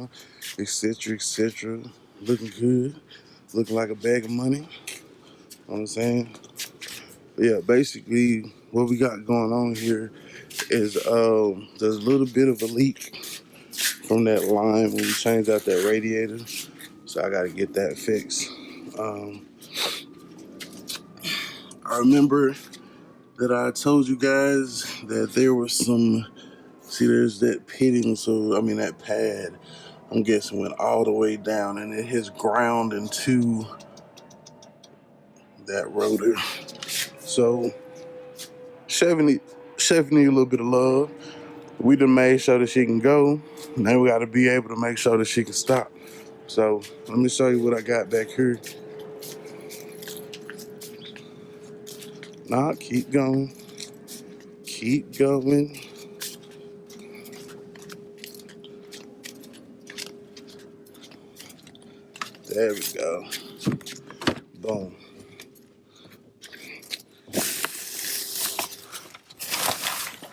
down, etc., etc. Looking good, looking like a bag of money. You know what I'm saying? But yeah, basically what we got going on here is there's a little bit of a leak from that line when we changed out that radiator, so I got to get that fixed. I remember that I told you guys that there was some, see, there's that pitting, so I mean that pad, I'm guessing went all the way down and it has ground into that rotor. So Chevy need a little bit of love. We done made sure that she can go. Now we got to be able to make sure that she can stop. So let me show you what I got back here. Nah, keep going. Keep going. There we go. Boom.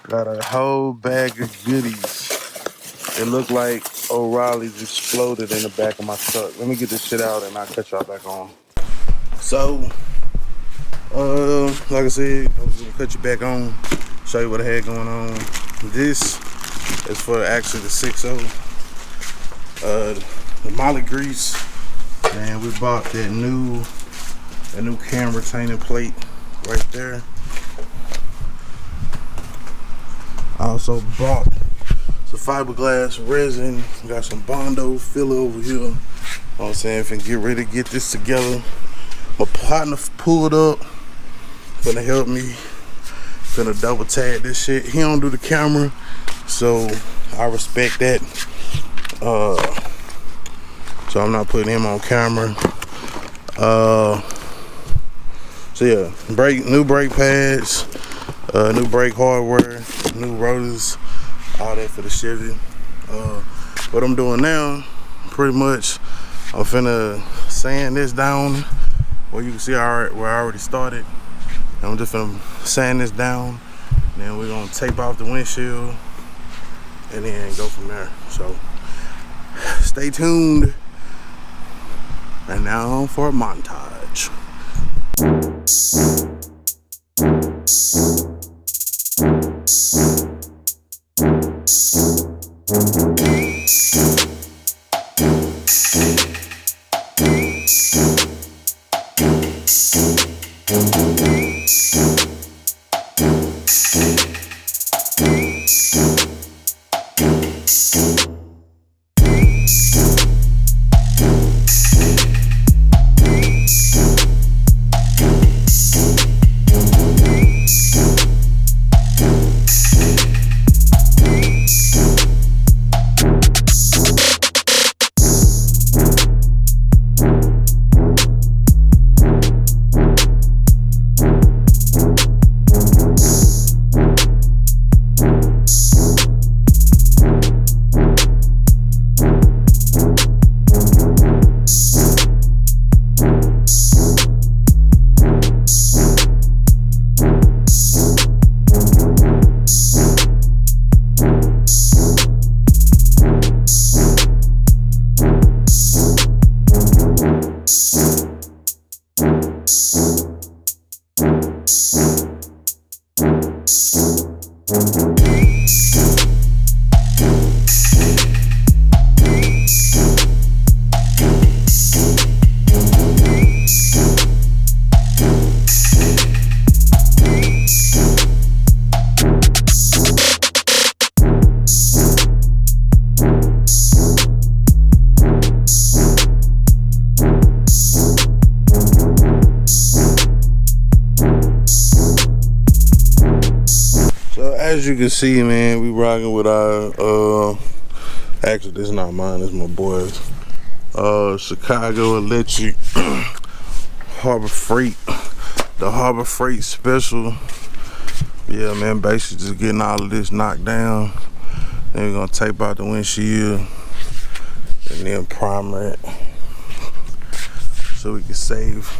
Got a whole bag of goodies. It looked like O'Reilly's exploded in the back of my truck. Let me get this shit out and I'll cut y'all back on. So, like I said, I was gonna cut you back on, show you what I had going on. This is for actually the 6.0. The molly grease. And we bought that new cam retaining plate right there. I also bought some fiberglass resin. Got some Bondo filler over here. You know what I'm saying? Finna get ready to get this together. My partner pulled up. Finna help me. Finna double tag this shit. He don't do the camera, so I respect that. So I'm not putting him on camera. So yeah, new brake pads, new brake hardware, new rotors, all that for the Chevy. What I'm doing now, pretty much, I'm finna sand this down. Well, you can see where I already started. And I'm just finna sand this down. And then we're gonna tape off the windshield and then go from there. So stay tuned. And now for a montage. As you can see, man, we rocking with our actually this is not mine, it's my boys. Chicago Electric Harbor Freight, the Harbor Freight Special. Yeah, man, basically just getting all of this knocked down. Then we're gonna tape out the windshield and then primer it so we can save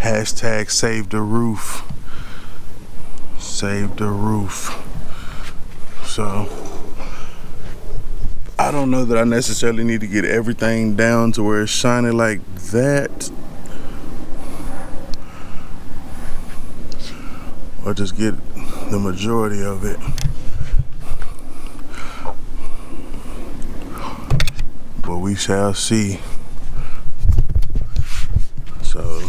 #save the roof. Save the roof. So I don't know that I necessarily need to get everything down to where it's shiny like that, or just get the majority of it. But we shall see. So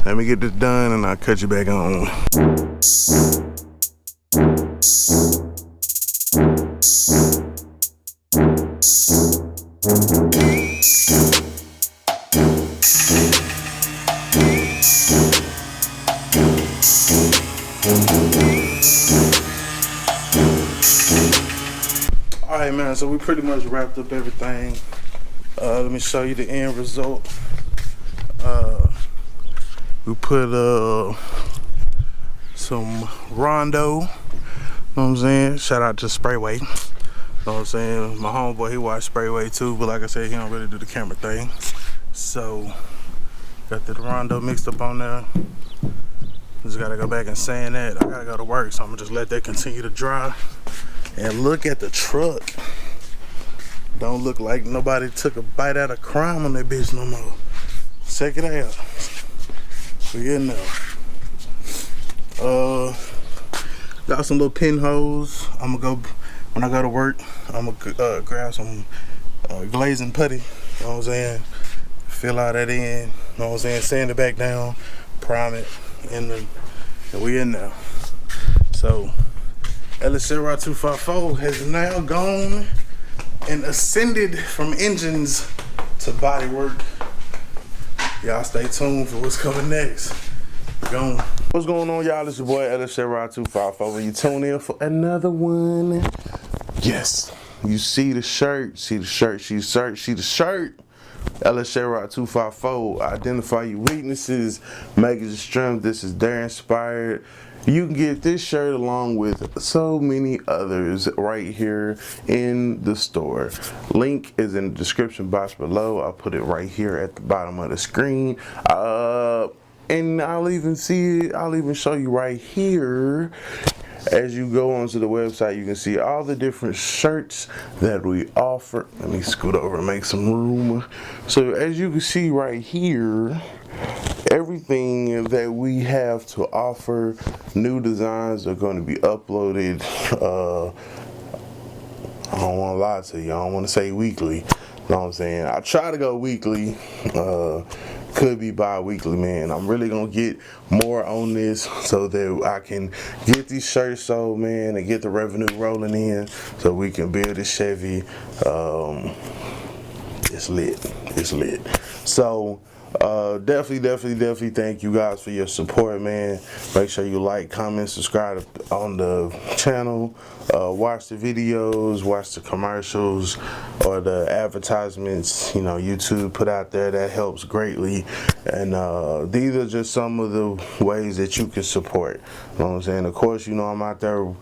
let me get this done and I'll cut you back on. Alright man, so we pretty much wrapped up everything. Let me show you the end result. We put some Rondo, you know what I'm saying? Shout out to Sprayway. You know what I'm saying? My homeboy, he watched Sprayway too, but like I said, he don't really do the camera thing. So, got the Rondo mixed up on there. Just gotta go back and sand that. I gotta go to work, so I'm gonna just let that continue to dry. And look at the truck. Don't look like nobody took a bite out of crime on that bitch no more. Check it out. We getting there. Got some little pinholes. I'm gonna go, when I go to work, I'm gonna grab some glazing putty. You know what I'm saying? Fill all that in. You know what I'm saying? Sand it back down, prime it, and we in there. So, LSRY 254 has now gone and ascended from engines to bodywork. Y'all stay tuned for what's coming next. Go. What's going on, y'all? It's your boy LSRY 254. You tune in for another one. Yes, you see the shirt, see the shirt, see the shirt. LSRY 254. Identify your weaknesses, make it your strength. This is Dare Inspired. You can get this shirt along with so many others right here in the store. Link is in the description box below. I'll put it right here at the bottom of the screen. And I'll even show you right here. As you go onto the website, you can see all the different shirts that we offer. Let me scoot over and make some room. So as you can see right here, everything that we have to offer, new designs are going to be uploaded. I don't want to lie to you. I don't want to say weekly. You know what I'm saying? I try to go weekly. Could be bi-weekly, man. I'm really gonna get more on this so that I can get these shirts sold, man, and get the revenue rolling in so we can build this Chevy. It's lit. So definitely thank you guys for your support, man. Make sure you like, comment, subscribe on the channel, watch the videos, watch the commercials or the advertisements, you know, YouTube put out there. That helps greatly. And these are just some of the ways that you can support. You know what I'm saying? Of course, you know, I'm out there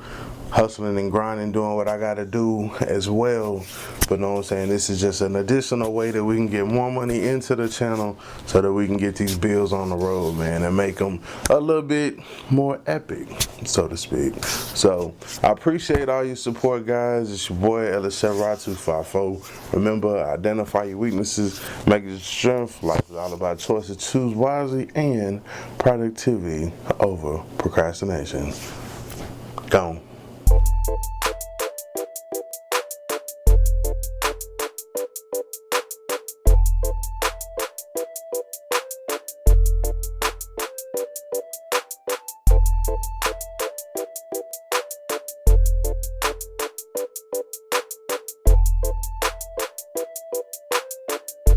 hustling and grinding, doing what I gotta do as well. But know what I'm saying, this is just an additional way that we can get more money into the channel so that we can get these bills on the road, man, and make them a little bit more epic, so to speak. So I appreciate all your support, guys. It's your boy LSRY 254. Remember, identify your weaknesses, make it your strength. Life is all about choices. Choose wisely and productivity over procrastination. Gone.